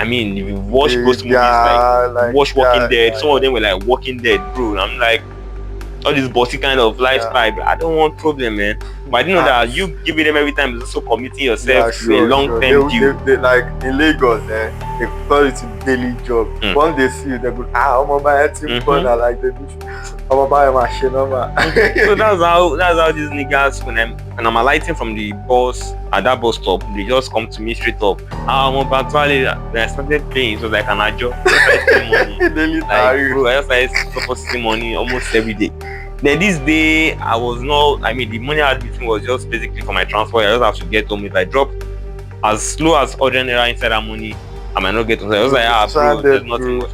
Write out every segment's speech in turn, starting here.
I mean, if you watch ghost movies, like watch Walking Dead, some of them were like Walking Dead, bro. I'm like, all this bossy kind of lifestyle. I don't want problem, man. But I didn't know that you giving them every time is also committing yourself to a long-term deal. They like in Lagos, they call it a daily job. Once they see you, they go, I'm on my team corner, like they do. I'm on my machine, So that's how these niggas, when I'm alighting from the bus at that bus stop, they just come to me straight up. I'm on Bantwale. Then I started paying, so like an ajo. Money. Like, bro, I just started depositing money almost every day. Then this day, the money I had with me was just basically for my transport. I just have to get home. If I drop as slow as ordinary inside that money, I might not get home. So I was like, bro, there's nothing much.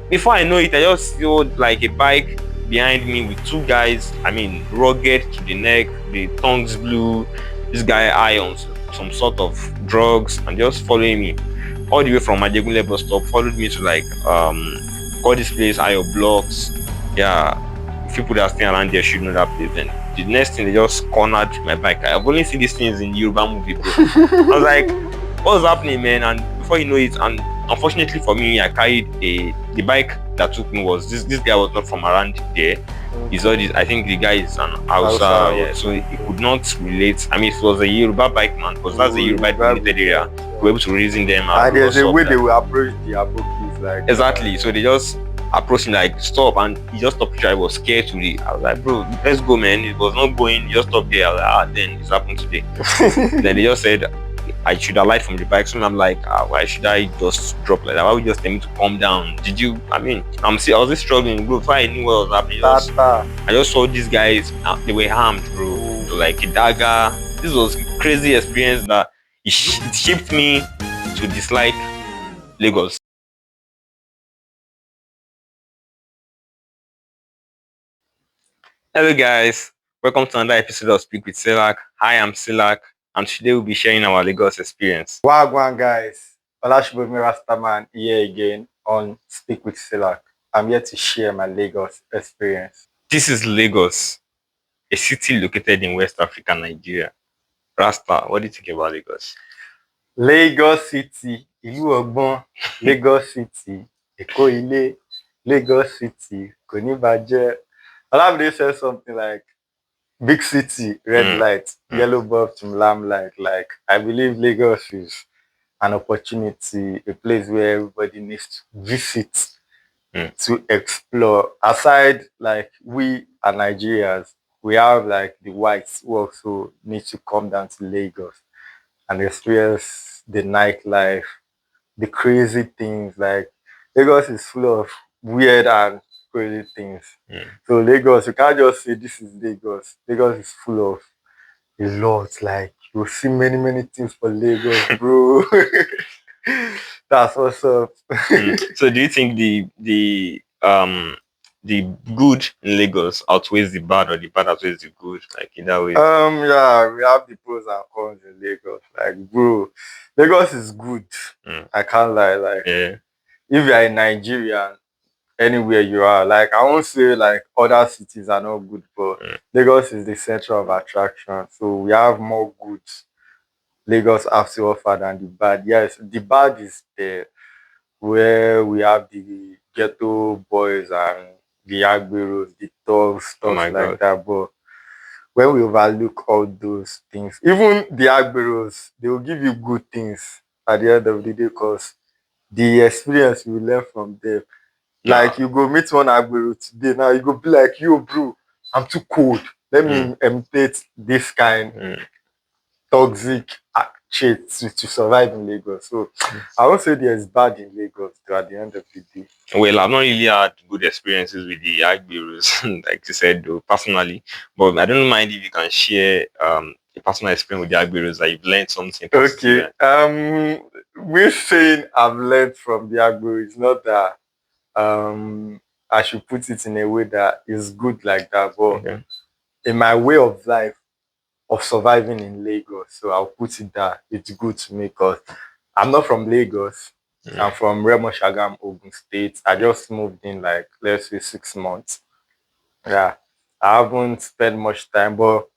Before I know it, I just saw like a bike behind me with two guys, rugged to the neck, the tongues blue, this guy eye on some sort of drugs, and just following me all the way from Majegunle bus stop, followed me to like call this place Ayo Blocks. Yeah, people that stay around there should know that place. And the next thing, they just cornered my bike. I've only seen these things in Yoruba movie, bro. I was like, what's happening, man? And before you know it, and unfortunately for me, I carried the bike that took me was this guy was not from around there. He's all this, I think the guy is an Hausa, yeah, so he could not relate. I mean, if it was a Yoruba bike man, because that's a Yoruba dominated area, we were able to reason them out. And there's a way they will approach the Abokis, like exactly. So they just approached him like stop, and he just stopped. I was scared to the. I was like, bro, let's go, man. It was not going. He just stopped there. I was like, then it's happened today. Then they just said I should alight from the bike. So I'm like, why should I just drop like that? Why would you just tell me to calm down? Did you? I was just struggling, bro. Before I knew what was happening, I just saw these guys. They were armed, bro. Like a dagger. This was a crazy experience that it shaped me to dislike Lagos. Hello guys, welcome to another episode of Speak with Silak. Hi, I'm Silak, and today we'll be sharing our Lagos experience. Wagwan guys, Rastaman here again on Speak with Silak. I'm here to share my Lagos experience. This is Lagos, a city located in West Africa, Nigeria. Rasta, what do you think about Lagos? Lagos City, Ìlú Ọgbọ́n, Lagos City, Èkó Ilé, Lagos City, kò ní bàjẹ́. Olamide said something like, big city, red light, yellow bulb to lamplight. Like, I believe Lagos is an opportunity, a place where everybody needs to visit to explore. Aside, like, we are Nigerians, we have like the whites who also need to come down to Lagos and experience the nightlife, the crazy things. Like, Lagos is full of weird and crazy things. So Lagos, you can't just say this is Lagos. Lagos is full of a lot. Like, you'll see many things for Lagos, bro. That's what's up. So do you think the good in Lagos outweighs the bad, or the bad outweighs the good? Like in that way? Yeah, we have the pros and cons in Lagos. Like, bro, Lagos is good. I can't lie. Like, if you are a Nigerian, anywhere you are, like, I won't say like other cities are not good, but Lagos is the center of attraction. So we have more goods Lagos has to offer than the bad. Yes, the bad is there, where we have the ghetto boys and the agberos, the thugs, stuff like that. But when we overlook all those things, even the agberos, they will give you good things at the end of the day, because the experience you learn from them. Like, you go meet one agbero today, now you go be like, yo, bro, I'm too cold. Let me imitate this kind toxic trait to survive in Lagos. So I won't say there's bad in Lagos at the end of the day. Well, I've not really had good experiences with the Agberos, like you said, though, personally. But I don't mind if you can share a personal experience with the Agberos that you've learned something. Okay. Me saying I've learned from the Agbero is not that I should put it in a way that is good like that, but in my way of life of surviving in Lagos, so I'll put it that it's good to me, because I'm not from Lagos. I'm from Remo Shagam, Ogun State. I just moved in like, let's say, 6 months. Yeah, I haven't spent much time, but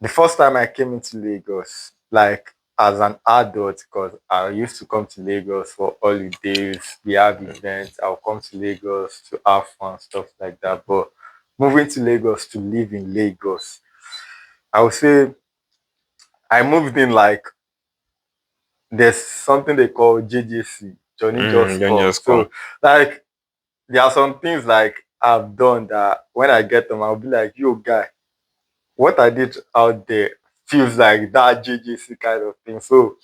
the first time I came into Lagos, like, as an adult, because I used to come to Lagos for holidays, we have events, I'll come to Lagos to have fun, stuff like that. But moving to Lagos to live in Lagos, I would say I moved in like there's something they call JJC, Johnny Just Don't Come. just come. So like there are some things like I've done that when I get them, I'll be like, yo guy, what I did out there feels like that JJC kind of thing. So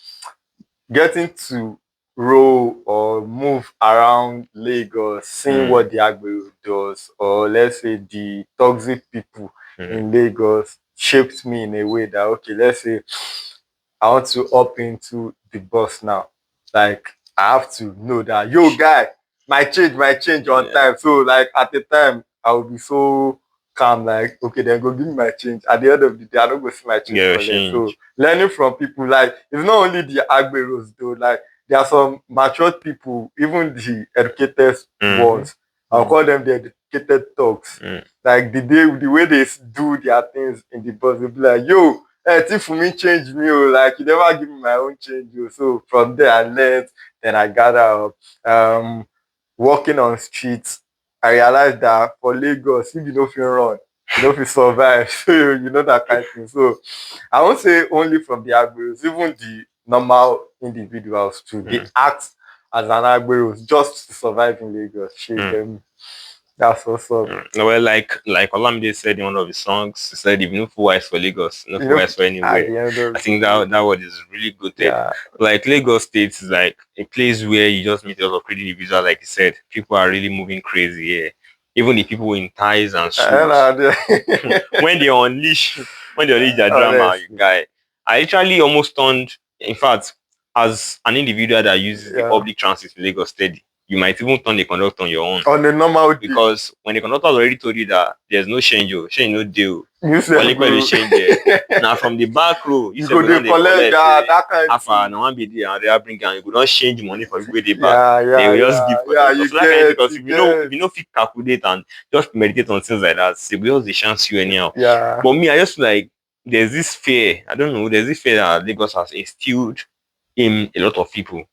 getting to roll or move around Lagos, seeing what the Agbero does, or let's say the toxic people in Lagos shaped me in a way that, okay, let's say I want to up into the bus now. Like, I have to know that, yo, guy, my change on time. So, like, at the time, I will be so calm, like, okay, then go give me my change. At the end of the day, I don't go see my change collect. So, learning from people, like, it's not only the Agberos, though, like, there are some matured people, even the educated ones. I'll call them the educated thugs. Like, the way they do their things in the bus, they'll be like, yo, hey, for me change me, like you never give me my own change. So from there I learned, then I gather up. Walking on streets, I realized that for Lagos, if you don't feel run, you don't feel survive. So you know that kind of thing. So I won't say only from the Agberos, even the normal individuals too. They act as an Agberos just to survive in Lagos. That's what's up. Well, like Olamide said in one of his songs, he said, "If you no for wise for Lagos, no for wise for anywhere." I think that word is really good. Yeah. Like Lagos State is like a place where you just meet a lot of crazy individuals. Like you said, people are really moving crazy here. Even the people in ties and suits, when they unleash their drama, you guy. I actually almost turned. In fact, as an individual that uses the public transit in Lagos State, you might even turn the conductor on your own. On the normal day. Because when the conductor has already told you that there's no change, no deal. Now from the back row, you go dey collect that kind of thing. Now one be there and they are bringing and you go not change money for people they back. They will just give conductor. So that kind of because if you know fit calculate and just meditate on things like that, they will just the chance you anyhow. Yeah. But me, I just like there's this fear. I don't know, there's this fear that Lagos has instilled in a lot of people.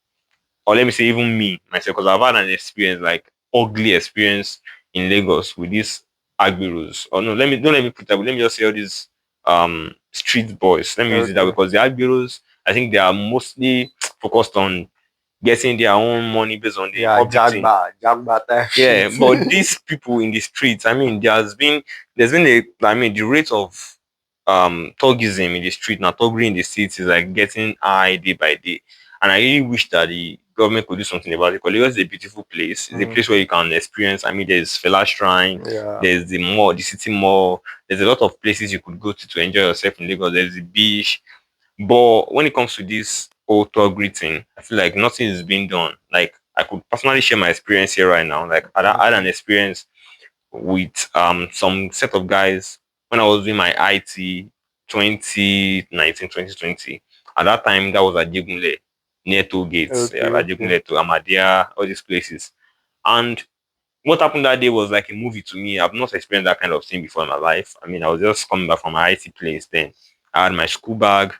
Or let me say even me myself, because I've had an experience, like ugly experience in Lagos with these Agberos. Or no, don't let me put that, but let me just say all these street boys. Let me use it that way, because the Agberos, I think they are mostly focused on getting their own money based on the Jagba type. Yeah, but these people in the streets, I mean, there's been the rate of thuggism in the street now, thuggery in the streets is like getting high day by day. And I really wish that the government could do something about it, because Lagos is a beautiful place. It's a place where you can experience. I mean, there's Fela Shrine, there's the city mall. There's a lot of places you could go to enjoy yourself in Lagos. There's the beach. But when it comes to this whole thuggery thing, I feel like nothing is being done. Like I could personally share my experience here right now. Like I had an experience with some set of guys when I was doing my IT 2019, 2020. At that time, that was at Jegunle, near toll gates. At Jegunle to Amadia, all these places. And what happened that day was like a movie to me. I've not experienced that kind of thing before in my life. I mean, I was just coming back from my IT place then. I had my school bag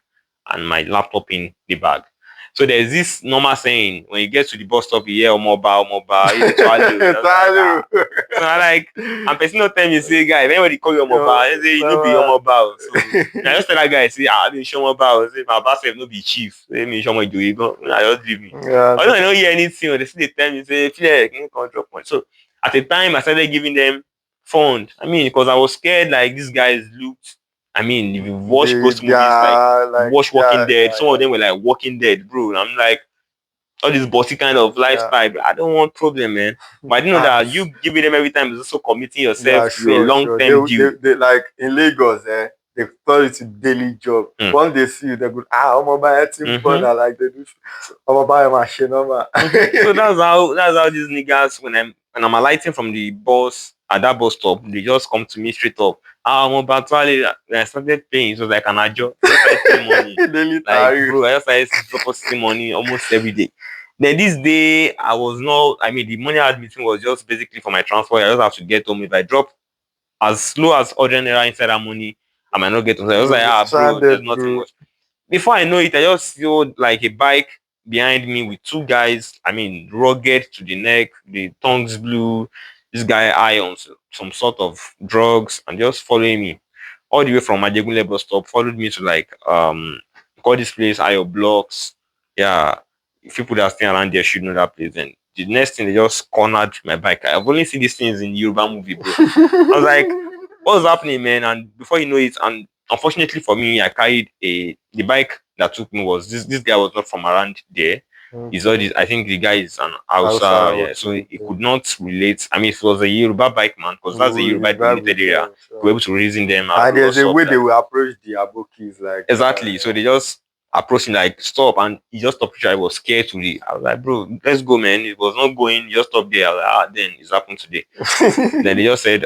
and my laptop in the bag. So there's this normal saying, when you get to the bus stop, you hear mobile, you So I like, and person not tell me, say, guy, if anybody call you mobile, they say, you no be your mobile. So I just tell that guy, say, I didn't show mobile. Say, my boss said, no be chief. Say, me show my do you go. I just leave me. I don't hear anything. They still tell me, say, feel like, you can't drop one. So at the time, I started giving them fund. I mean, because I was scared, like, these guys looked. I mean, if you watch ghost movies, like watch Walking Dead, some of them were like Walking Dead, bro. And I'm like, all this bossy kind of lifestyle. I don't want problem, man. But I didn't know that you giving them every time is also committing yourself to a long-term deal. They like in Lagos, they call it a daily job. Once they see you, they go, I'm gonna buy a team brother, like they do. I'm gonna buy a machine. So that's how these niggas when I'm alighting from the bus at that bus stop, they just come to me straight up. I'm about to I started paying, so like an adjo. I started paying money. Like bro, I just started depositing money almost every day. Then this day I was not, I mean the money I had meeting was just basically for my transport. I just have to get home. If I drop as slow as ordinary inside that money, I might not get home. So I was like, bro, there's nothing much. Before I know it, I just saw like a bike behind me with two guys. I mean, rugged to the neck, the tongues blue. This guy eye on some sort of drugs and just following me all the way from Majegunle bus stop. Followed me to like call this place Ayo Blocks. Yeah, if people that stay around there should know that place. And the next thing they just cornered my bike. I've only seen these things in Yoruba movie, bro. I was like, what's happening, man? And before you know it, and unfortunately for me, I carried the bike that took me was this guy was not from around there. He's all Okay. this, I think the guy is an Hausa, Hausa, yeah. So okay, he okay. could not relate. I mean, if it was a Yoruba bike man, because that's a Oh, Yoruba you vibe dominated with area, them, we were sure. able to reason them out. And Bro, there's what's a up? way they Like, will approach the abokis like exactly. So they just approached him like stop, and he just stopped. I was scared to the. I was like, bro, let's go, man. It was not going. He just stopped there. I was like, then it's happened today. Then they just said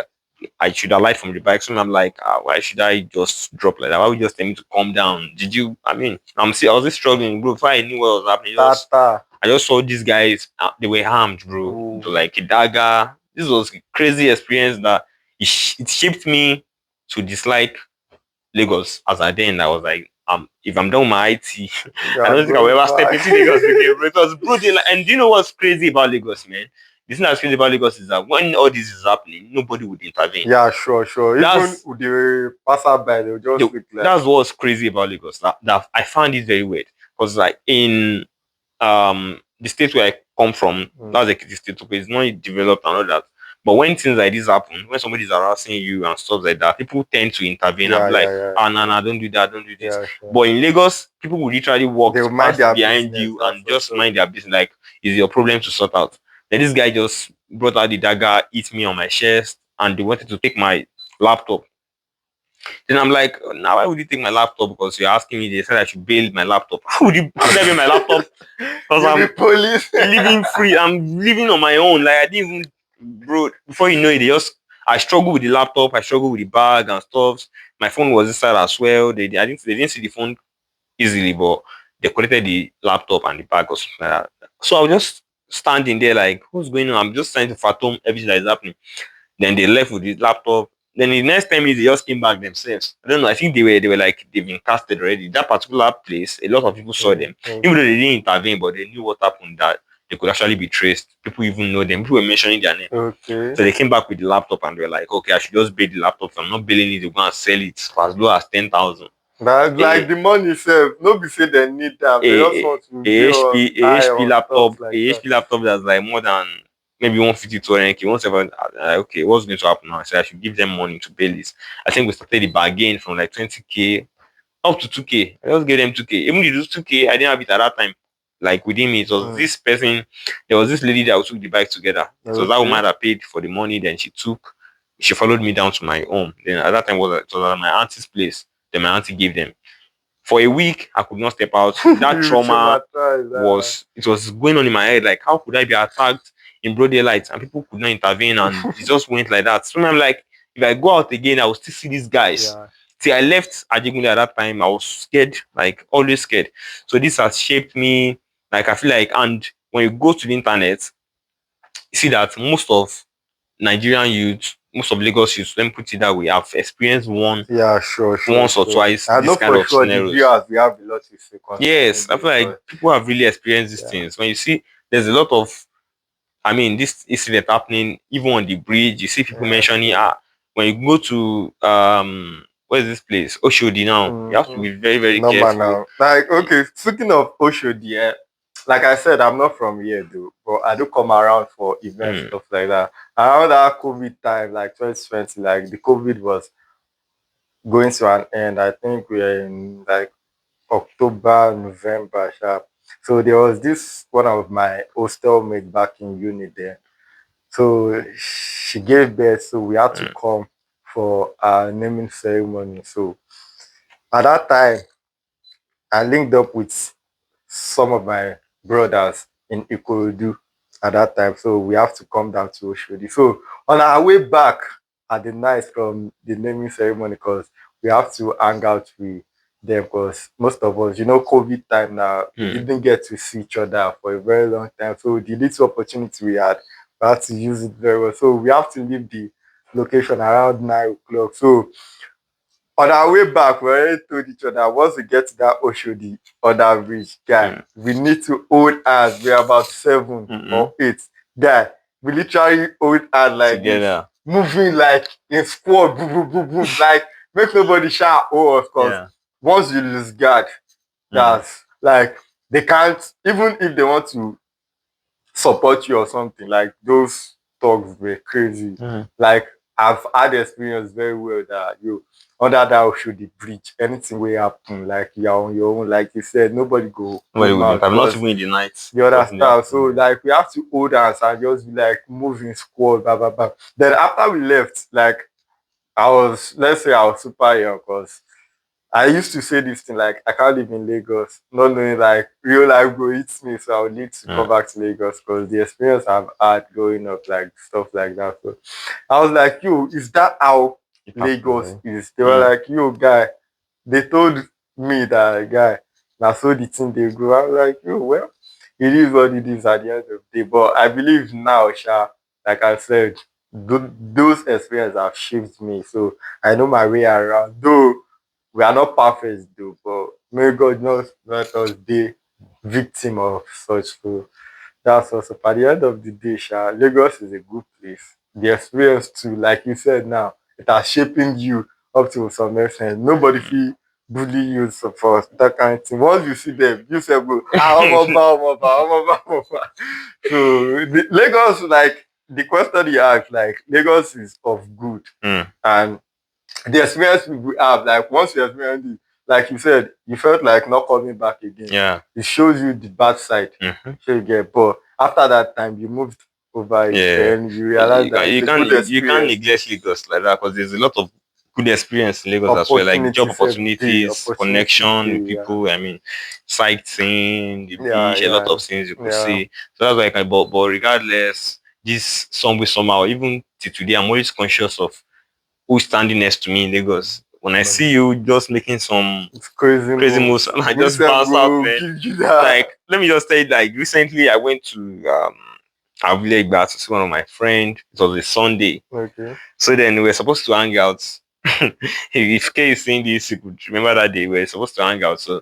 I should alight from the bike. So I'm like, why should I just drop like that? Why would you just tell me to calm down? Did you? I mean, I was just struggling, bro. Before I knew what was happening, Tata. I just saw these guys. They were armed, bro. Oh. To like a dagger. This was a crazy experience that it shaped me to dislike Lagos. As I then, I was like, if I'm done with my IT, I Yeah, don't think I will going ever step back. into Lagos again. Because bro, and do you know what's crazy about Lagos, man? The thing that's crazy about Lagos is that when all this is happening, nobody would intervene. Yeah, sure, sure. Even That's with the passerby, they'll just look like that's what's crazy about Lagos. That I found it very weird because like in the state where I come from, that's like the state okay, it's not developed and all that. But when things like this happen, when somebody's harassing you and stuff like that, people tend to intervene and yeah, be like, yeah, yeah, ah, no, sure. no, don't do that, don't do this. Yeah, sure. But in Lagos, people will literally walk They'll mind past their behind business, you that's and for just sure. mind their business. Like, is your problem to sort out? Then this guy just brought out the dagger, hit me on my chest, and they wanted to take my laptop. Then I'm like, now why would you take my laptop? Because you're asking me, they said I should bail my laptop. How would I bail my laptop? Because You be I'm police. living free. I'm living on my own. Like I didn't even, bro. Before you know it, I struggle with the laptop. I struggle with the bag and stuff. My phone was inside as well. They didn't see the phone easily, but they collected the laptop and the bag or something like that. So I was just standing there like, what's going on? I'm just trying to fathom everything that is happening. Then they left with the laptop. Then the next 10 minutes they just came back themselves. I don't know. I think they were like they've been casted already. That particular place, a lot of people saw them. Okay. Even though they didn't intervene, but they knew what happened that they could actually be traced. People even know them. People were mentioning their name. Okay. So they came back with the laptop and they were like, okay, I should just bail the laptop. If I'm not bailing it, they're gonna sell it for as low as 10,000. But like the money itself, no be say they need that. They just A want to be on eye HP on laptop, stuff like a that. HP laptop that's like more than maybe 150 to 100K. Once ever, okay, what's going to happen now? I said I should give them money to pay this. I think we started the bargain from like 20K up to 2K. I just gave them 2K. Even if it was 2K, I didn't have it at that time. Like within me, it was this person. There was this lady that we took the bike together. It was that woman that paid for the money. Then she followed me down to my home. Then at that time it was at my auntie's place. Then my auntie gave them. For a week, I could not step out. That You trauma traumatized. it was going on in my head. Like, how could I be attacked in broad daylight and people could not intervene and it just went like that? So I'm like, if I go out again, I will still see these guys. Yeah. See, I left Ajegunle at that time. I was scared, like always scared. So this has shaped me. Like I feel like, and when you go to the internet, you see that most of Nigerian youth, most of Lagos youth, let me put it that way, have experienced Yeah, sure, once or sure. twice I this know kind for of sure the scenarios. viewers we have a lot to say concerning Yes, I this, feel like but people have really experienced these yeah. things. When you see, there's a lot of, I mean, this incident happening even on the bridge. You see people mentioning, when you go to what is this place, Oshodi now, you have to be very very Normal careful. now. Like, okay, speaking of Oshodi, like I said, I'm not from here though, but I do come around for events, stuff like that. Around that COVID time, like 2020, like the COVID was going to an end. I think we're in like October, November, sharp. So there was this one of my hostel mate back in uni there. So she gave birth, so we had to come for our naming ceremony. So at that time, I linked up with some of my brothers in Ikorodu at that time. So we have to come down to Oshodi. So on our way back at the night from the naming ceremony, because we have to hang out with them, because most of us, COVID time now, we didn't get to see each other for a very long time. So the little opportunity we had to use it very well. So we have to leave the location around 9 o'clock. So on our way back, we already told each other once we get to that Oshodi on that bridge, guy, we need to hold hands. We're about 7 or 8. Guy, we literally hold hands like together, this, moving like in squad, boom, boom, boom, boom, like make nobody shout oh us, because once you lose guard, that's like they can't, even if they want to support you or something, like those talks were crazy. Like I've had experience very well that under that Oshodi bridge, anything will happen, like you're on your own, like you said, nobody go I'm not even in the night. You understand? So like we have to hold hands and just be like moving squad, blah blah blah. Then after we left, like let's say I was super young, because I used to say this thing like I can't live in Lagos, not knowing like real life go hit me, so I would need to come back to Lagos, because the experience I've had growing up, like stuff like that. So I was like, yo, is that how Lagos is? They were like, yo, guy, they told me that guy, now so the thing they go. I was like, yo, well, it is what it is at the end of the day. But I believe now, like I said, those experiences have shaped me. So I know my way around. Though we are not perfect though, but may God not let us be victim of such. So that's also at the end of the day, Lagos is a good place. The experience too, like you said now, it has shaping you up to some extent. Nobody feel bully you for that kind of thing. Once you see them, you say, bro, So Lagos, like the question you asked, like Lagos is of good. And the experience we have, like once you experience it, like you said, you felt like not coming back again. Yeah. It shows you the bad side. So you get, but after that time, you moved over it, then you realize that you can't neglect Lagos like that, because there's a lot of good experience in Lagos as well, like job opportunities, connection with people. I mean, sightseeing, the beach, a lot of things you could see. So that's why I can. But regardless, this somehow, even till today, I'm always conscious of who's standing next to me in Lagos. When I see you just making some crazy moves, I just bounce out, man. Like, let me just tell you, like, recently I went to Abulegba to see one of my friends. It was a Sunday. Okay. So then we were supposed to hang out. If Kay is saying this, you could remember that day we were supposed to hang out. So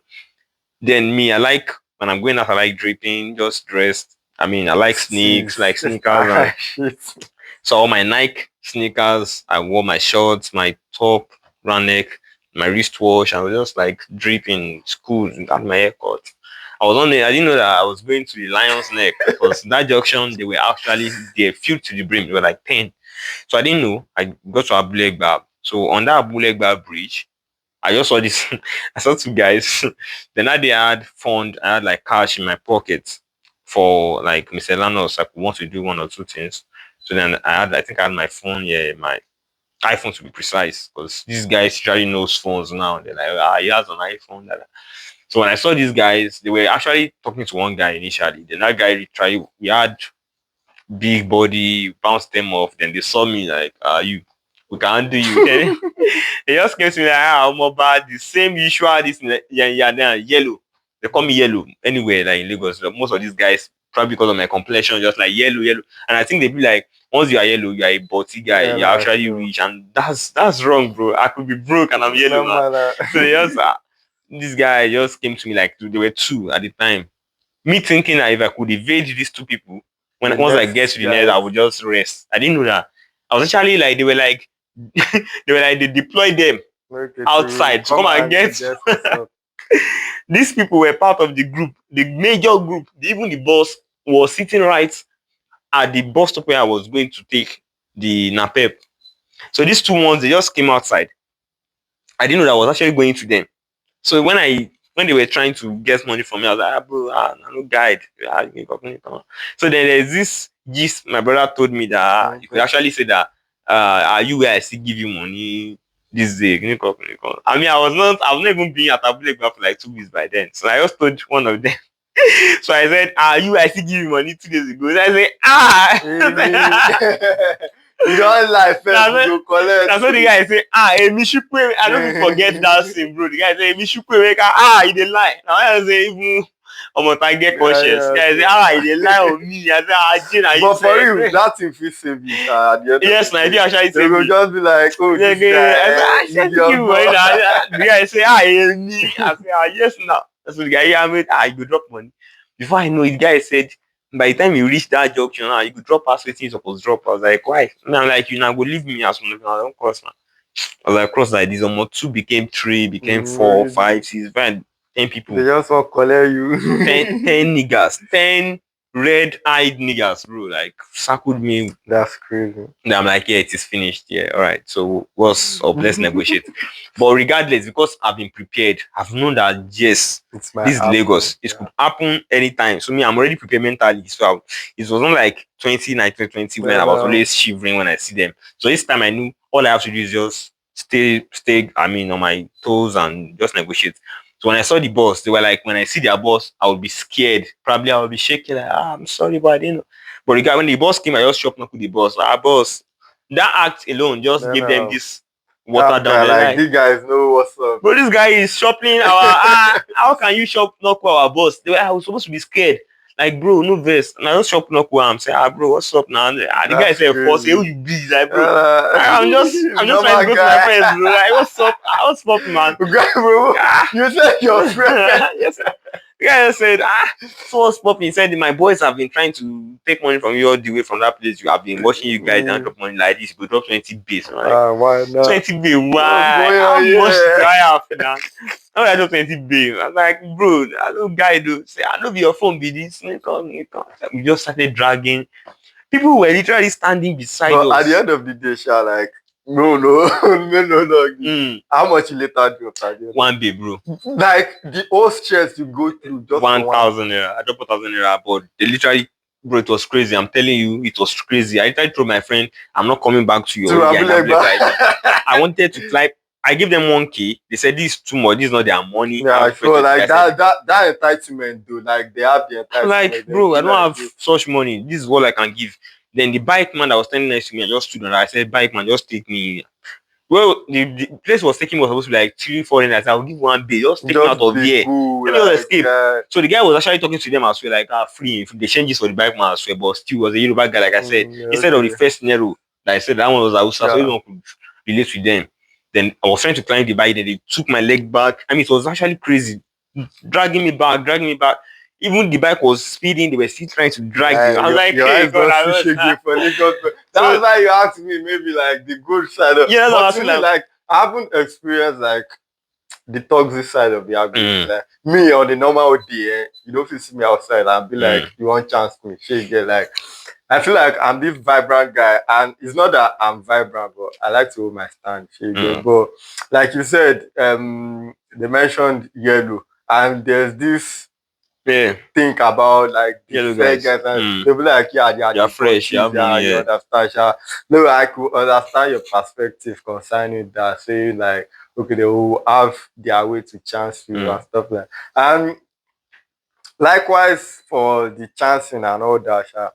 then me, I like when I'm going out, I like draping, just dressed. I mean, I like sneakers. So all my Nike sneakers, I wore my shorts, my top, round neck, my wristwatch. I was just like dripping school and got my haircut. I didn't know that I was going to the Lion's Neck, because that junction, they were actually, they filled to the brim. They were like 10. So I didn't know. I got to Abulegba. So on that Abulegba bridge, I just saw this. I saw two guys. Then I had fund. I had like cash in my pocket for like miscellaneous. I could want to do one or two things. So then I think I had my phone, my iPhone to be precise, because these guys usually knows phones now. They're like, he has an iPhone. So when I saw these guys, they were actually talking to one guy initially. Then that guy we had big body, bounced them off. Then they saw me like, we can't do you. Then they just came to me like, I'm about the same usual, this, yellow. They call me yellow anywhere, like in Lagos. Most of these guys, probably because of my complexion, just like yellow. And I think they be like, once you are yellow, you are a body guy. You're actually rich, and that's wrong, bro. I could be broke and I'm yellow, man. So they just this guy just came to me like there were two at the time. Me thinking that if I could evade these two people, once I get to the net, I would just rest. I didn't know that. I was actually like, they deployed them outside to come and get. These people were part of the group, the major group. Even the boss was sitting right at the bus stop where I was going to take the napep. So these two ones, they just came outside. I didn't know that I was actually going to them. So when they were trying to get money from me, I was like, bro, I'm no guide. So then there's this gist my brother told me that you could actually say that are you where I still give you money this day? I mean, I was not even being at Abulegba for like 2 weeks by then. So I just told one of them. So I said, you I still give you money 2 days ago. So I said, you don't like first, you collect. That's what the guy say. I don't forget that thing, bro. The guy say, he dey lie. Now I say, even I get conscious. Guys, they lie on me. I say, Jane, are you but for saying? you, that thing feel save you, at the end Yes, of the I day. actually They say will me. just be like, oh, this guy, I said you, the guy say, me. I say, yes, now. That's what the guy, I made, you go drop money. Before I know it, the guy said, by the time you reach that junction, you could drop past waiting supposed to drop. I was like, why? And I'm like, you now go leave me as soon as I don't cross now. I was like, cross like this, almost 2 became 3, became 4, 5, 6, 5, 10 people. They just want to collect you. 10 niggas, 10 red-eyed niggas, bro. Like, circled me. That's crazy. And I'm like, yeah, it is finished. Yeah, all right. So what's up? Let's negotiate. But regardless, because I've been prepared, I've known that yes, this is Lagos. It could happen anytime. So me, I'm already prepared mentally. So it wasn't like 2020 when I was always shivering when I see them. So this time I knew all I have to do is just stay, on my toes and just negotiate. So when I saw the boss, they were like, when I see their boss, I would be scared. Probably I would be shaking like, I'm sorry, but I didn't know. But regard when the boss came, I just shop knock with the boss. Like, boss, that act alone just gave them this water down. Like these guys know what's up. But this guy is shopping our how can you shop knock with our boss? They were, I was supposed to be scared. Like, bro, no verse. And I don't shop knock with him. Say, bro, what's up now? The guy said, "Force, who you be?" Like, bro, I'm just trying to go to my friends, bro. Like, what's up, man? Bro, you said your friend. Yes, sir. The guy said, so what's popping? He said, my boys have been trying to take money from you all the way from that place. You have been watching you guys and drop money like this. You go drop 20 base. Like, why not? 20 base, why? How much do I have now? How I drop 20 base? I'm like, bro, I don't guide you. Say, I know your phone be this. We just started dragging. People were literally standing beside us. At the end of the day, like, no. How much you later dropped? 1 day, bro. Like the whole stress you go through, just 1,000 naira. I dropped 1,000 naira, but they literally, bro, it was crazy. I'm telling you, it was crazy. I literally told my friend, I'm not coming back to your I wanted to climb. I gave them 1K. They said this is too much. This is not their money. Yeah, sure. Like that entitlement, dude. Like they have the entitlement. Like, bro, I don't have such money. This is what I can give. Then the bike man that was standing next to me, I just stood on. I said, bike man, just take me. Well, the place was taking was supposed to be like 3-4 nights. I'll give 1 day. Just take me out of here. Let me just escape. So the guy was actually talking to them as well, like, free. If they change this for the bike man as well, but still was a Yoruba guy, like I said. Instead of the first scenario, like I said, that one was Hausa, so everyone could relate with them. Then I was trying to climb the bike, then they took my leg back. I mean, it was actually crazy. Dragging me back. Even the bike was speeding, they were still trying to drag me. I was like, hey, God, that's why you asked me maybe like the good side of but I haven't experienced like the toxic side of the argument. Like me on the normal day, you don't see me outside and be like, you want chance me, like I feel like I'm this vibrant guy, and it's not that I'm vibrant, but I like to hold my stand. But like you said, they mentioned yellow, and there's this think about like the fair guys, and they'll be like, you're fresh, you understand. No, I could understand your perspective concerning that, saying like, okay, they will have their way to chance you and stuff like that. And likewise for the chancing and all that,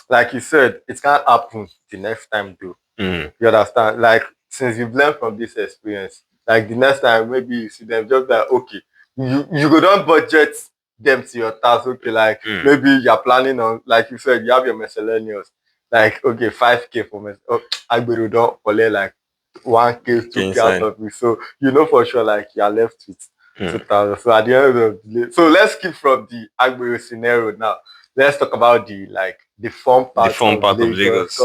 like you said, it can't happen the next time though. You understand? Like, since you've learned from this experience, like the next time maybe you see them, just like, okay, you go down budget them to your task. Okay, like maybe you're planning on, like you said, you have your miscellaneous, like, okay, 5K for me. I will don't collect like 1K, 2K out of it. So you know for sure, like you're left with 2,000. So at the end of the day, so let's keep from the Agbero scenario now. Let's talk about the fun part of Lagos.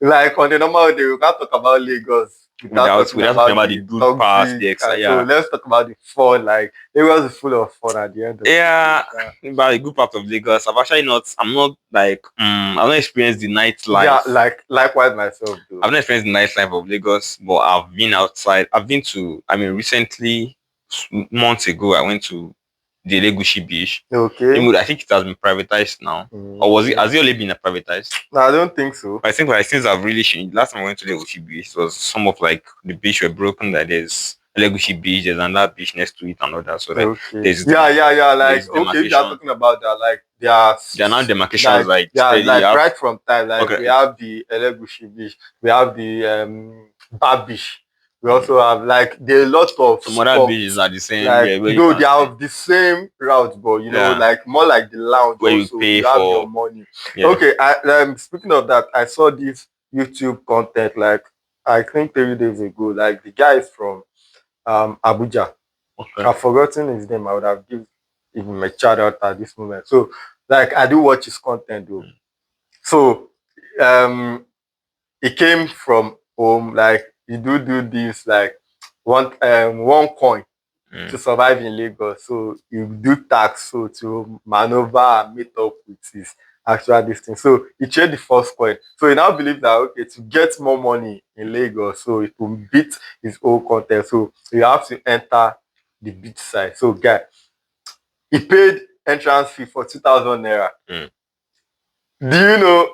Like on the normal day, we can't talk about Lagos without talking about the good parts, the exciting. So let's talk about the fun. Like Lagos is full of fun at the end of the day. About the good part of Lagos. I've not experienced the nightlife. Yeah, likewise myself too. I've not experienced the nightlife of Lagos, but I've been outside. I've been to, recently, months ago, I went to the Legushi Beach. Okay. I think it has been privatized now. Or has it only been privatized? No, I don't think so. I think since I've really changed. Last time I went to Legushi Beach, it was some of like the beach were broken. That there's Legushi Beach, there's another beach next to it and all that. So like there's like okay, you're talking about that, like there are now demarcations like right from time. Like we have the Legushi Beach, we have the Bar Beach. We also have like there are a lot of some other beaches are the same. Like Yeah, though they have the same route, but you know, like more like the lounge where also, you pay have for your money. Okay, speaking of that, I saw this YouTube content like I think 3 days ago. Like the guy is from Abuja. Okay. I've forgotten his name. I would have given him a shout out at this moment. So like I do watch his content though. So he came from home, like he do this like one coin to survive in Lagos. So you do tax so to maneuver and meet up with his actual distance. So he trade the first coin. So he now believe that okay, to get more money in Lagos, so it will beat his old content. So you have to enter the beach side. So guy, he paid entrance fee for 2,000 naira. Do you know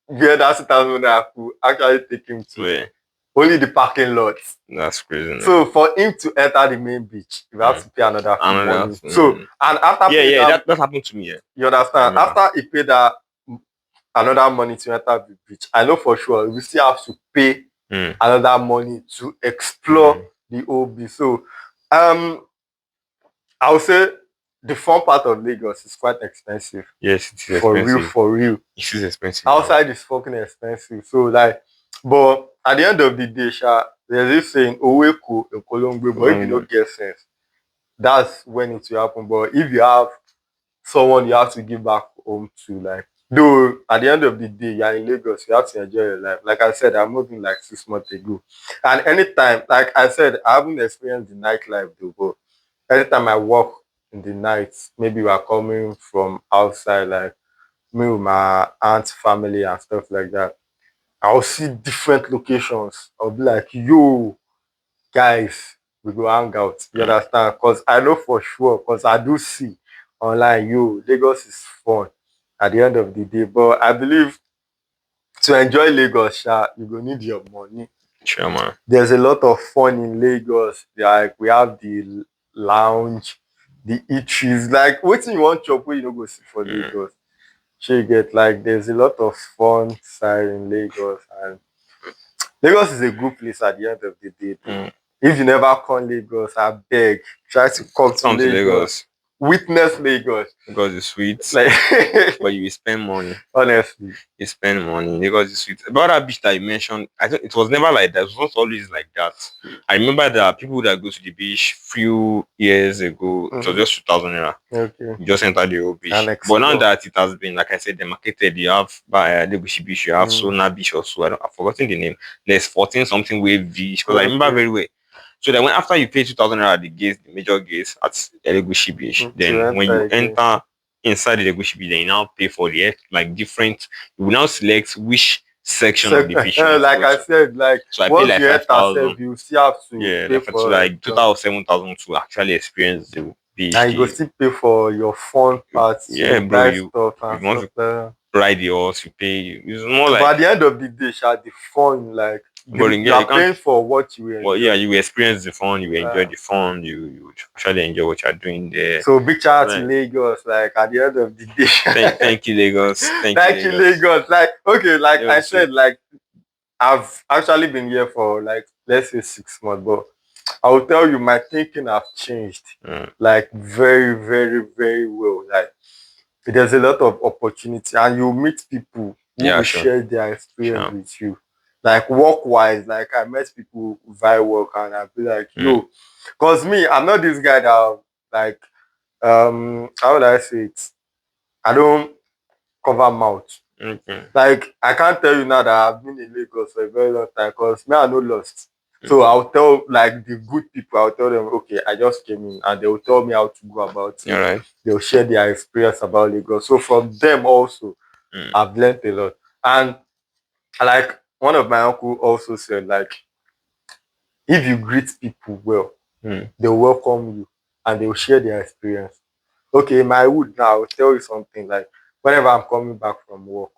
where that 2,000 naira could actually take him to? Where? Only the parking lot. That's crazy. So for him to enter the main beach, you have to pay another money. So and after that happened to me. Yeah. You understand? After he paid that another money to enter the beach, I know for sure we still have to pay another money to explore the OB. So I would say the fun part of Lagos is quite expensive. Yes, it is for expensive. real, for real. It is expensive. Outside is fucking expensive. So like, but at the end of the day, there's this saying, Oweko in Colombo, but if you don't get sense, that's when it will happen. But if you have someone you have to give back home to, like, though at the end of the day, you're in Lagos, you have to enjoy your life. Like I said, I'm moving like 6 months ago. And anytime, like I said, I haven't experienced the nightlife though, but anytime I walk in the night, maybe we are coming from outside, like me with my aunt's family and stuff like that, I'll see different locations. I'll be like, yo, guys, we go hang out. You understand? Because I know for sure, because I do see online, yo, Lagos is fun at the end of the day. But I believe to enjoy Lagos, you go need your money. Sure, man. There's a lot of fun in Lagos. Like we have the lounge, the eateries. Like what you want chop where you don't go see for Lagos. You get like there's a lot of fun side in Lagos, and Lagos is a good place at the end of the day. If you never come Lagos, I beg, try to come to Lagos. Witness Lagos. Because it's sweet. Like but you will spend money. Honestly. You spend money. Lagos is sweet. About that beach that you mentioned, I thought it was never like that. It was not always like that. I remember there are people that go to the beach few years ago. It was just 2,000 naira. Okay. You just enter the whole beach. But now that it has been, like I said, demarcated, you have Legushi Beach, you have Sona Beach or so. I've forgotten the name. There's 14 something wave beach. Because I remember very well. So then after you pay 2,000 naira at the gates, the major gates at Legushi Beach, then when you enter inside the Legushi Beach, then you now pay for the different. You will now select which section of the beach. Like I said, like so I pay like 5,000. You still have to pay for like total of 7,000 to actually experience the beach. And you go still pay for your fun parts. Yeah, bro. You want to ride the horse, you pay. It's more like. But at the end of the day, the fun, like you are paying for what you enjoy. Well, yeah, you experience the fun, you enjoy the fun, you actually enjoy what you're doing there. So big shout out to Lagos, like at the end of the day. Thank you, Lagos. Thank you, Lagos. Like, okay, like I said, like I've actually been here for like let's say 6 months, but I will tell you my thinking have changed. Like very, very, very well. Like there's a lot of opportunity and you meet people who will share their experience with you. Like work-wise, like I met people via work and I'll be like, yo, because me, I'm not this guy that like how would I say it? I don't cover mouth. Like I can't tell you now that I've been in Lagos for a very long time because me, I no lost. So I'll tell like the good people, I'll tell them, okay, I just came in and they will tell me how to go about it. Right. They'll share their experience about Lagos. So from them also, I've learned a lot. And like one of my uncle also said, like, if you greet people well, they'll welcome you and they'll share their experience. Okay, my wood now, I'll tell you something, like whenever I'm coming back from work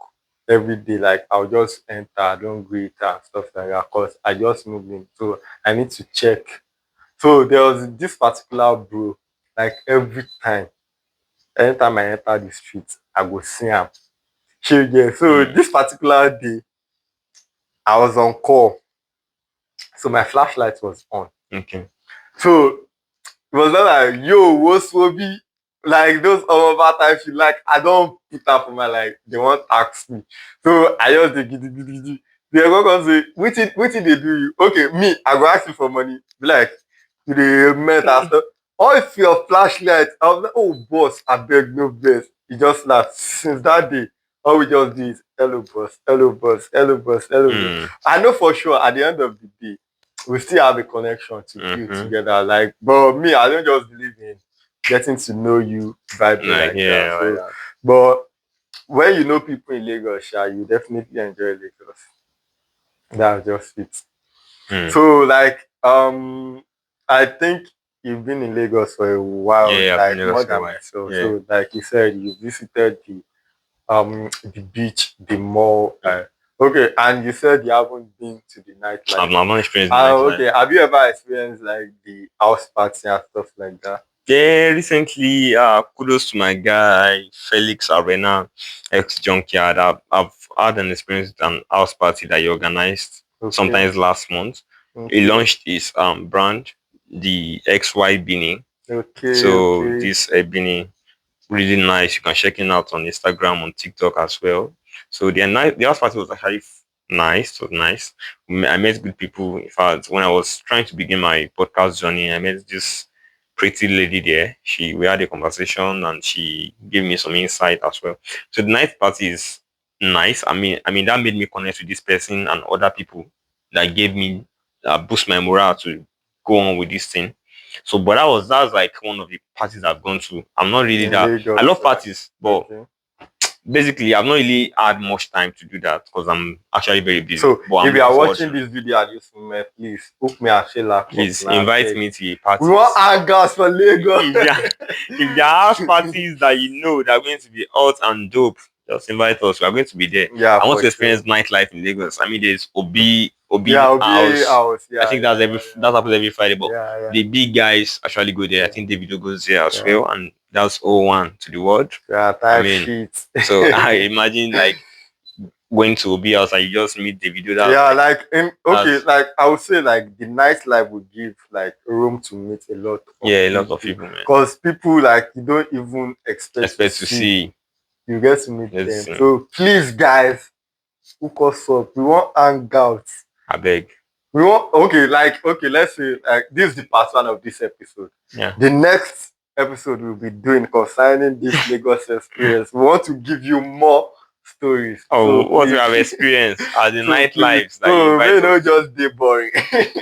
every day, like I'll just enter, I don't greet and stuff like that because I just moved in. So I need to check. So there was this particular bro, like anytime I enter the street, I go see him. So this particular day, I was on call. So my flashlight was on. Okay. So it was not like, yo, what's Swoby? Like those other times you like, I don't put that for my like, they won't ask me. So I just dey gidi gidi gidi. They go come say, wetin they do you? Okay, me, I go ask you for money. Be like, you dey met and stuff. Or if your flashlight, I was like, oh boss, I beg no best. He just laughed. Since that day, all we just do is hello boss, hello boss, hello boss, hello boss. I know for sure at the end of the day, we still have a connection to build together. Like, but me, I don't just believe in getting to know you vibing like that. So, but when you know people in Lagos, you definitely enjoy Lagos. That's just it. So, like, I think you've been in Lagos for a while, like more than myself. So, like you said, you visited the beach, the mall. Okay, and you said you haven't been to the nightlife. I've not experienced the nightlife. Okay, have you ever experienced like the house party and stuff like that? Yeah, recently, kudos to my guy Felix Arena, ex Junkyard. I've had an experience with an house party that he organized sometimes last month. He launched his brand, the XY Beanie. This beanie, really nice. You can check it out on Instagram, on TikTok as well. So the house party was actually nice. It was nice. I met good people. In fact, when I was trying to begin my podcast journey, I met this pretty lady there. We had a conversation and she gave me some insight as well. So the night party is nice. I mean that made me connect with this person and other people that gave me boost my morale to go on with this thing. So, but that's like one of the parties I've gone to. I'm not really I love parties, but basically I've not really had much time to do that because I'm actually very busy. So if you are watching this video and you please hook me at Sheila. Please invite me to a party. We want hangers for Lagos. If there are house parties that you know that are going to be hot and dope, just invite us. We are going to be there. Yeah, I want to experience nightlife in Lagos. I mean, there's Obi house. I think that happens every Friday. But the big guys actually go there. I think Davido goes there as well, and that's 01 to the world. I mean, so I imagine like going to Obi house and you just meet Davido. Like I would say like the nightlife would give like room to meet a lot of people, because people like you don't even expect to see. You get to meet them. So please guys, hook us up. We want hang out. I beg. We want let's say like this is the part 1 of this episode. Yeah. The next episode we'll be doing concerning this Lagos experience. We want to give you more stories. What you have experienced at the nightlives that you invite not just be boring.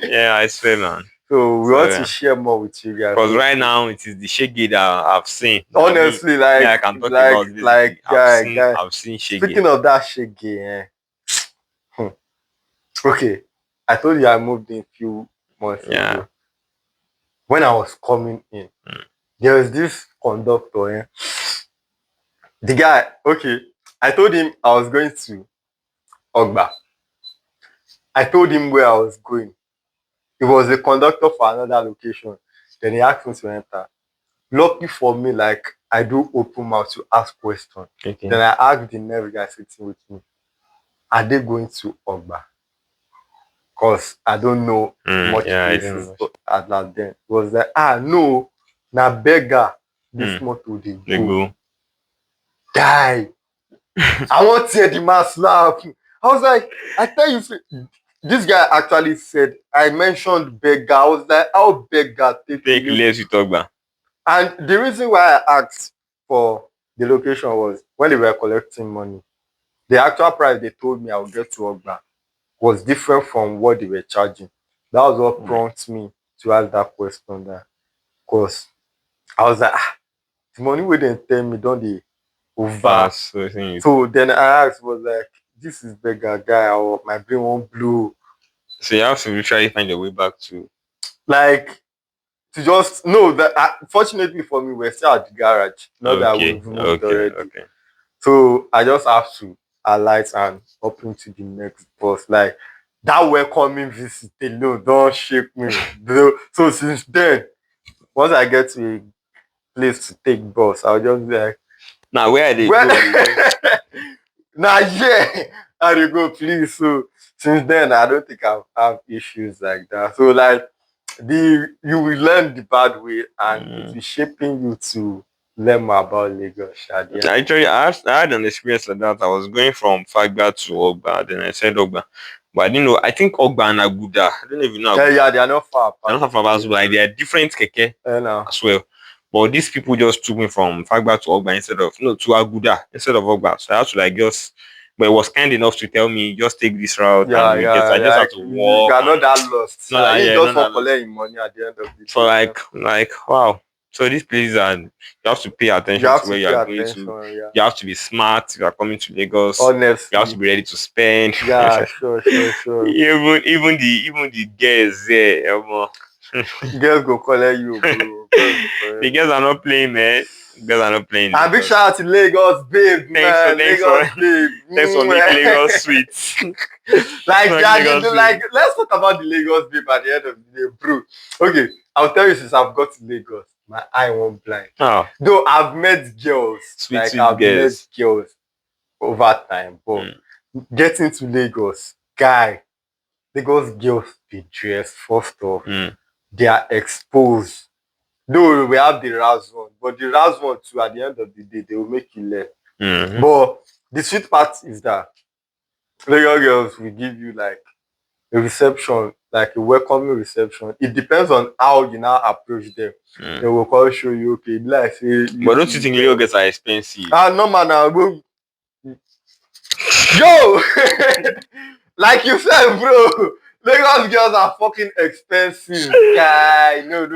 Yeah, I swear, man. So we want to share more with you guys. Because right now it is the shaggy that I've seen. Honestly, I can talk about this. I've seen shaggy. Speaking of that shaggy, okay, I told you I moved in a few months ago. When I was coming in, there was this conductor. The guy, I told him I was going to Ogba. I told him where I was going. He was a conductor for another location. Then he asked me to enter. Lucky for me, like I do open mouth to ask questions. Then I asked the next guy sitting with me, are they going to Ogba? Because I don't know much places at that then. It was like, no, na beggar. This motor they go. Die. I want to hear the man slap. I was like, I tell you, this guy actually said, I mentioned beggar. I was like, how beggar take less you talk about? And the reason why I asked for the location was when they were collecting money, the actual price they told me I would get to Ogba was different from what they were charging. That was what prompted me to ask that question there. Because I was like, the money we didn't tell me, don't they over? So then I asked, was like, this is beggar guy, or my brain won't blow. So you have to try to find your way back to like to just know that fortunately for me, we're still at the garage. Not that we've moved already. So I just have to alight and up into the next bus. Like that welcoming visit alone don't shake me. So since then, once I get to a place to take bus, I'll just be like, now where are they? how they go, please. So since then, I don't think I've have issues like that. So like you will learn the bad way, and it will shaping you to learn more about Lagos. Actually, I had an experience like that. I was going from Fagba to Ogba, then I said Ogba. But I didn't know. I think Ogba and Aguda. I don't know if you know. Yeah, they are not far apart. They're not far apart, but like they are different keke No. as well. But these people just took me from Fagba to Ogba instead of to Aguda instead of Ogba. So I had to like just. But it was kind enough to tell me just take this route and you get. So I just had to You walk. are not that lost. Not that, You yeah, just not want that. collecting money at the end of the day. So like wow. So these places are you have to pay attention to where you are going to. Yeah. You have to be smart if you are coming to Lagos. Honestly. You have to be ready to spend. Yeah, sure. even the girls there, girls go collect you, bro. the girls are not playing, man. Girls are not playing. And big shout out to Lagos, babe, man. Lagos, babe. Thanks for making Lagos sweet. like, let's talk about the Lagos babe at the end of the day, bro. Okay, I'll tell you since I've got to Lagos, my eye won't blind. Oh. Though I've met girls, sweet I've girls. met girls over time, but getting to Lagos, guy, Lagos girls be dressed first off. They are exposed. Though we have the Raz one, but the Raz one too, at the end of the day, they will make you learn. But the sweet part is that Lagos girls will give you like a reception, like a welcoming reception. It depends on how you now approach them. They will call show you, okay, like say. But don't you think Lagos girls are expensive? No man, now yo, like you said, bro. Lagos girls are fucking expensive, guy. No.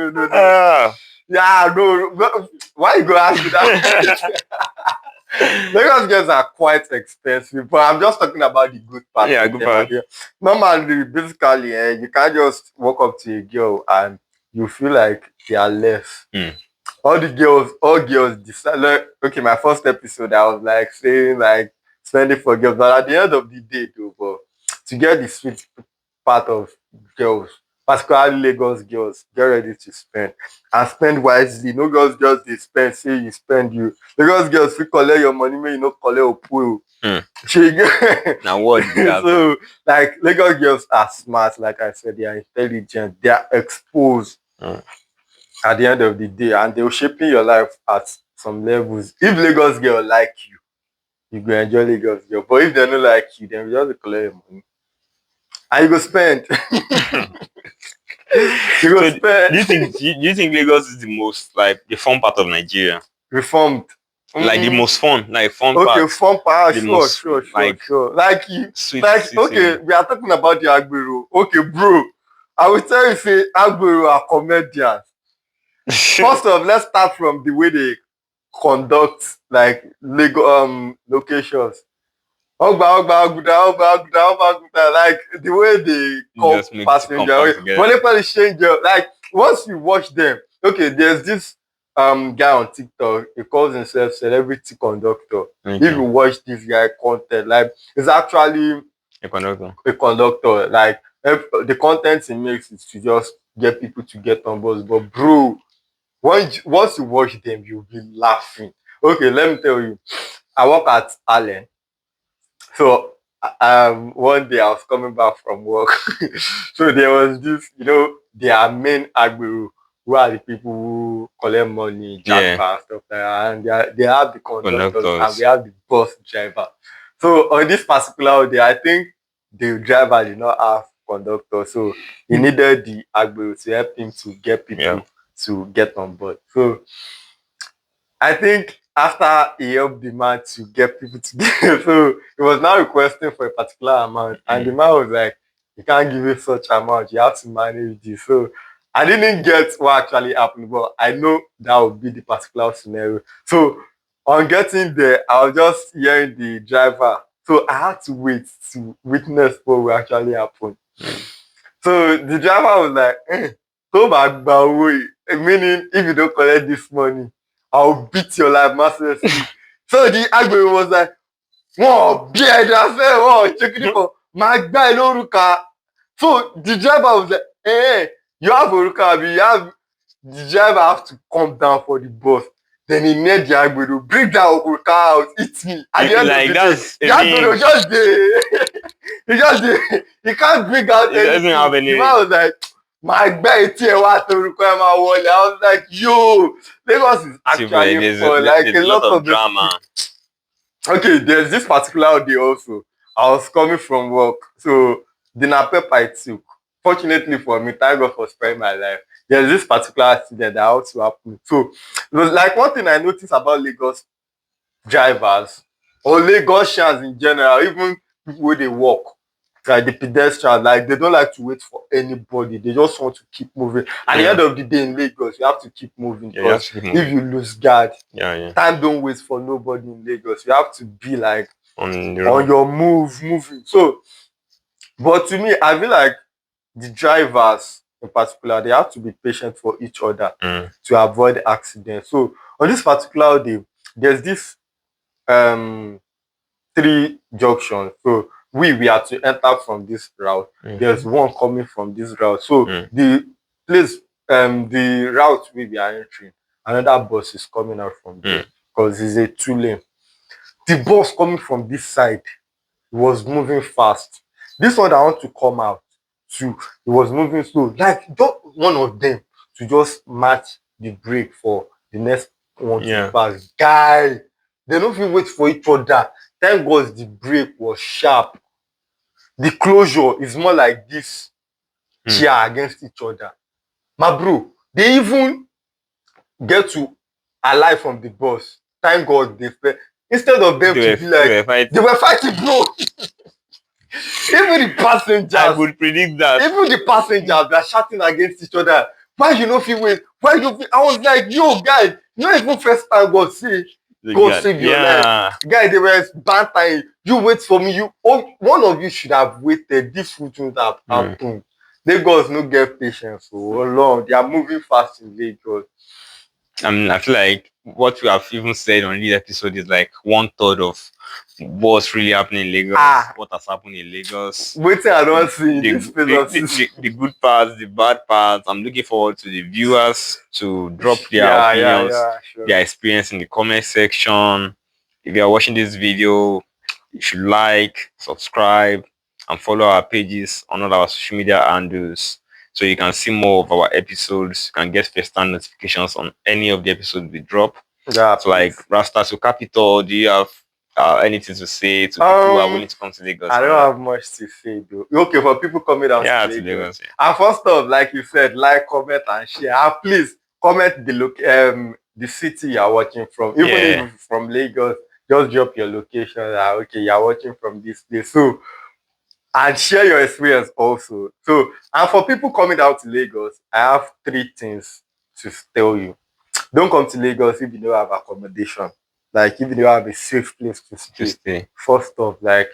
Yeah, no. Why you go ask me that? Lagos girls are quite expensive, but I'm just talking about the good part. Yeah, good part. Normally, basically, you can't just walk up to a girl and you feel like they are less. All girls decide. Like, okay, my first episode, I was like saying like spending for girls, but at the end of the day, though, but to get the sweet part of girls, particularly Lagos girls, get ready to spend and spend wisely. No girls just they spend, say you spend you. Lagos girls we collect your money, may you not collect your pool. Now what? So like Lagos girls are smart, like I said, they are intelligent, they are exposed at the end of the day, and they will shape your life at some levels. If Lagos girl like you, you go enjoy Lagos girl. But if they don't like you, then you just collect your money. And you go spend. Do you think Lagos is the most like the fun part of Nigeria? Reformed. Like the most fun, like fun part. Okay, fun part. Sure. Like okay, we are talking about the Agbero. Okay, bro. I will tell you, say Agbero are comedians. First off, let's start from the way they conduct like Lego locations. Ogba, like the way they call passenger. Whenever change like once you watch them, okay, there's this guy on TikTok, he calls himself celebrity conductor. If you watch this guy content, like it's actually a conductor. Like the content he makes is to just get people to get on board. But bro, once you watch them, you'll be laughing. Okay, let me tell you. I work at Allen. So one day I was coming back from work. So there was this, their main Agbero, who are the people who collect money, jackpot, and stuff like that. And they have the conductors and we have the bus driver. So on this particular day, I think the driver did not have conductor. So he needed the Agbero to help him to get people to get on board. So I think after he helped the man to get people together, so he was now requesting for a particular amount. And the man was like, you can't give you such amount, you have to manage this. So I didn't get what actually happened, but I know that would be the particular scenario. So on getting there, I was just hearing the driver. So I had to wait to witness what will actually happen. So the driver was like, go back, meaning if you don't collect this money, I'll beat your life mercilessly. So the Agbero was like, whoa, beard, I said, whoa, check it out. My guy, no Ruka. So the driver was like, hey, you have a Ruka, you have the driver have to come down for the bus. Then he near the Agbedo, bring that Okurka out, eat me. At the end like of the that's day, the Agbedo just he can't bring out anything. Doesn't have any. The man was like, my guy here want to require my wallet. I was like, yo, Lagos is actually fun. Like there's a lot of drama. Okay, there's this particular day also. I was coming from work, so the napep I took. Fortunately for me, thank God for sparing my life. There's this particular accident that also happened. So it was like one thing I noticed about Lagos drivers or Lagosians in general, even people where they walk, like the pedestrians, like they don't like to wait for anybody. They just want to keep moving. At the end of the day in Lagos, you have to keep moving because if you lose guard, time don't wait for nobody in Lagos. You have to be like on your moving. So, but to me, I feel like the drivers in particular, they have to be patient for each other to avoid accidents. So on this particular day, there's this 3 junctions. So we are to enter from this route. There's one coming from this route. So the place, the route we are entering, another bus is coming out from there because it's a 2-lane. The bus coming from this side was moving fast. This one that want to come out too, it was moving slow. Like just one of them to just match the brake for the next one to pass. Guy, they don't even wait for each other. Thank God the brake was sharp. The closure is more like this chair against each other. My bro, they even get to alight from the bus. Thank God they fell. Instead of them to be like, they were fighting, bro. Even the passengers, I would predict that. Even the passengers, they are shouting against each other. Why you no fit wait? Why you fit? I was like, yo, guys, not even first time God save your life. Guys, they were bantering. You wait for me. One of you should have waited. This wouldn't have happened. Lagos no get patience. So long. They are moving fast in Lagos. I mean, I feel like what we have even said on this episode is like 1/3 of what's really happening in Lagos, what has happened in Lagos. Waiting, I don't see the good parts, the bad parts. I'm looking forward to the viewers to drop their opinions, their experience in the comment section. If you are watching this video, you should like, subscribe, and follow our pages on all our social media handles, so you can see more of our episodes. You can get first-hand notifications on any of the episodes we drop. So like Rasta, to cap it all, do you have anything to say to people who are willing to come to Lagos? I don't have much to say though. Okay, for people coming down to Lagos. And first off, like you said, like, comment, and share. And please comment the city you are watching from. Even if you're from Lagos, just drop your location. Okay, you are watching from this place. So, and share your experience also. So, and for people coming down to Lagos, I have 3 things to tell you. Don't come to Lagos if you don't have accommodation. Like, if you don't have a safe place to stay. First off, like,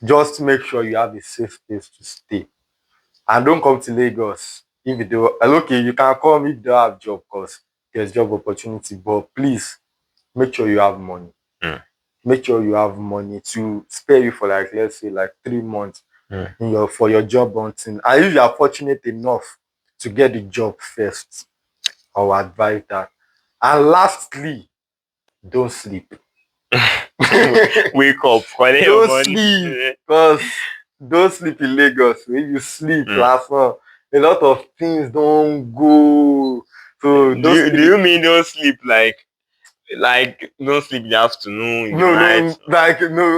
just make sure you have a safe place to stay. And don't come to Lagos if you don't. Okay, you can come if you don't have job because there's job opportunity. But please, make sure you have money. Make sure you have money to spare you for, like, let's say, like 3 months for your job hunting. And if you are fortunate enough to get the job first, I will advise that. And lastly, don't sleep. Wake up. Don't sleep. Because don't sleep in Lagos. When you sleep, last one, a lot of things don't go. So do you mean don't sleep like don't sleep in the afternoon, in the night?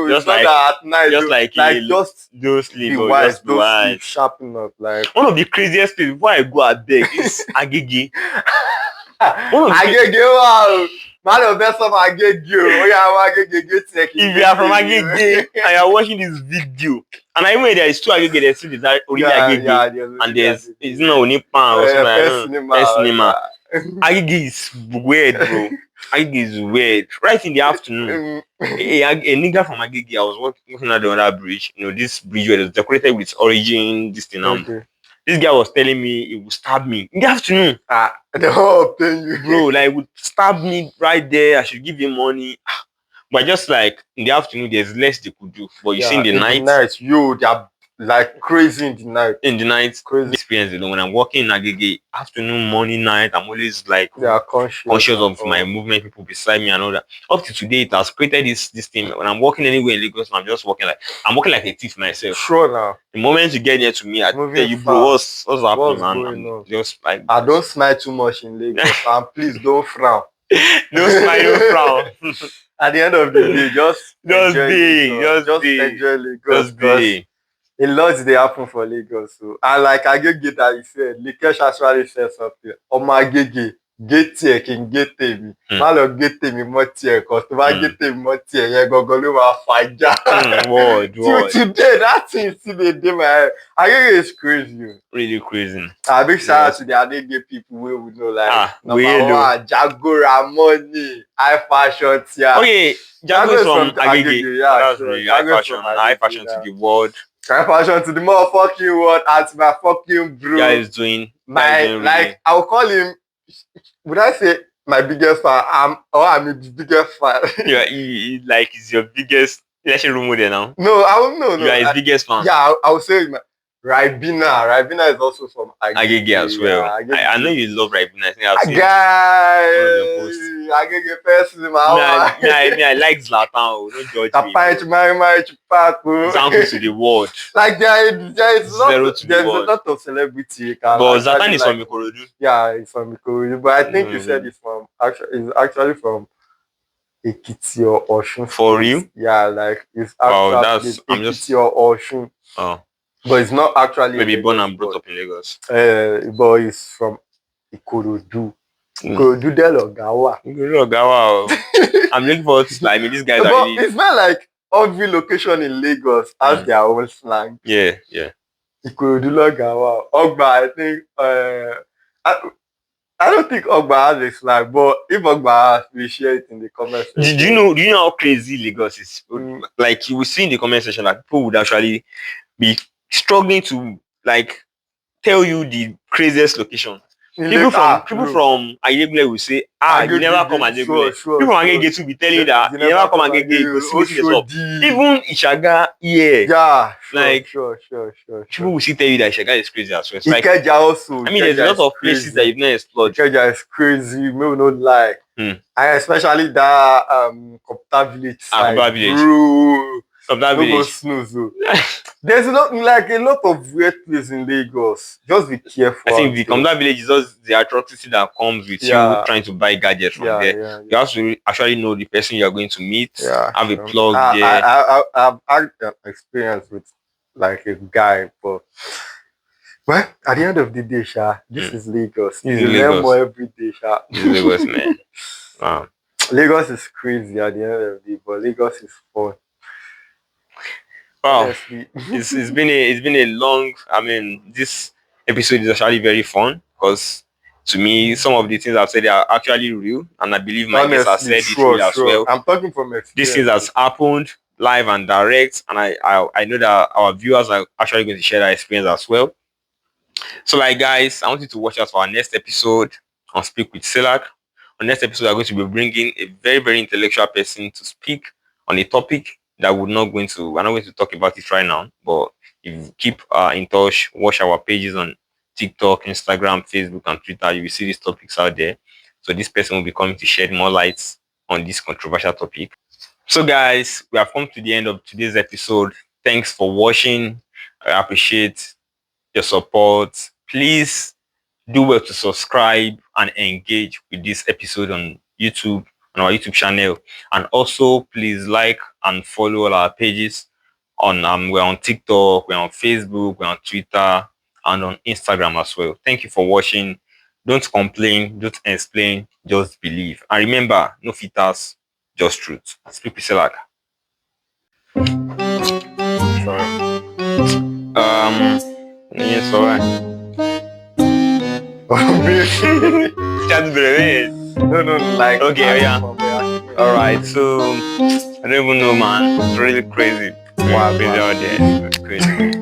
Just like that at night. Just don't sleep. Be wise. Don't sleep. Sharpen up. Like, one of the craziest things before I go at beg is Agege. Agege, wow. Man of best of Agege. Oh yeah, Agege. If you are from Agege and you are watching this video, and I know there is 2 Agege, there's still only Agege, and there's no Nipan or something. Cinema. Agege is weird, bro. Agege is weird. Right in the afternoon, a nigga from Agege, I was walking at the other bridge. You know, this bridge where it's decorated with origin, this thing. This guy was telling me he would stab me in the afternoon. The whole thing, bro, like, would stab me right there. I should give him money. But just like in the afternoon, there's less they could do. But you see, in the night, yo, like crazy in the night. In the night, Crazy experience. You know, when I'm walking in Agege, afternoon, morning, night, I'm always like conscious of my movement, people beside me and all that. Up to today, it has created this thing. When I'm walking anywhere in Lagos, I'm just walking like a thief myself. Sure now. The moment you get near to me, I tell you, bro, what's happening, man? I'm just like, I don't smile too much in Lagos, and please don't frown. Don't smile, don't frown. At the end of the day, just enjoy Lagos. Because a lot they happen for Lagos. So, and like Agege that you said, Likesh actually said something. Ọmọ Agege, get here, can get me. Má lọ get me mọ́ tiẹ̀, cause tó bá get me mọ́ tiẹ̀ yẹn gangan ló máa fàjà. Till today, that thing still dey my head. Agege is crazy. Really crazy. A big shout out to the Agege people wey we know like number one, Jagora Money, high fashion tia. Okay, Jago is from Agege. Yeah, that's really high fashion to the world. High fashion to the motherfucking world, as my fucking bro. Guy is doing like I'll call him. Would I say my biggest fan? I'm the biggest fan. Yeah, he like he's your biggest. He's actually role model now. No, I won't know. You are his biggest fan. Yeah, I would say Ribina is also from Agege as well. Yeah, I know you love Ribina. I think I've seen Agege person, man. I like Zlatan. Don't judge me. Example to the world. Like there is a lot of celebrity. But Zlatan is from Ikorodu. Yeah, it's from Ikorodu. But I think you said it's actually from Ekiti or Osun. For real? Yeah, like it's actually Ekiti or Osun. Oh. But it's not actually maybe born and brought up in Lagos. But it's from Ikorodu. Ikorodu Delogawa. I'm looking forward to like these guys but are really... It's not like every location in Lagos has their own slang. Yeah. Ikorodu Logawa. Ogba, I think I don't think Ogba has a slang, but if Ogba has, we share it in the comment section. Do you know how crazy Lagos is? Like you will see in the comment section that people would actually be struggling to like tell you the craziest location. People from Agege will say, you never come Agege. People from Agege will be telling you that you never come Agege, you go see this up. Even Ishaga, yeah, like sure. People will still tell you that Ishaga is crazy as well. Ikeja also. I mean, there's a lot of places that you've not explored. Ikeja is crazy. Maybe not lie. And especially that Computer Village side. Bro. There's a lot of weird places in Lagos. Just be careful. I think the Computer Village is just the atrocity that comes with you trying to buy gadgets from there. Yeah. You have to actually know the person you are going to meet. Have a plug there. I've had experience with like a guy, but well, at the end of the day, this is Lagos. You learn more every day, This is Lagos, man. Wow. Lagos is crazy at the end of the day, but Lagos is fun. Wow, it's been a long. I mean, this episode is actually very fun because to me, some of the things I've said are actually real, and I believe my guests have said it real as well. I'm talking from experience. This thing has happened live and direct, and I know that our viewers are actually going to share that experience as well. So, like guys, I want you to watch us for our next episode on Speak with Selak. On next episode, we're going to be bringing a very, very intellectual person to speak on a topic that we're not going to talk about it right now. But if you keep in touch, watch our pages on TikTok, Instagram, Facebook, and Twitter, you will see these topics out there. So this person will be coming to shed more light on this controversial topic. So guys, we have come to the end of today's episode. Thanks for watching. I appreciate your support. Please do well to subscribe and engage with this episode on YouTube, on our YouTube channel, and also please like and follow all our pages on we're on TikTok, we're on Facebook, we're on Twitter, and on Instagram as well. Thank you for watching. Don't complain, don't explain, just believe. And remember, no filters, just truth. Speak with Selak. Yes, alright. No, like okay, yeah. All right, so I don't even know, man. It's really crazy. Wow, crazy out there. It's crazy.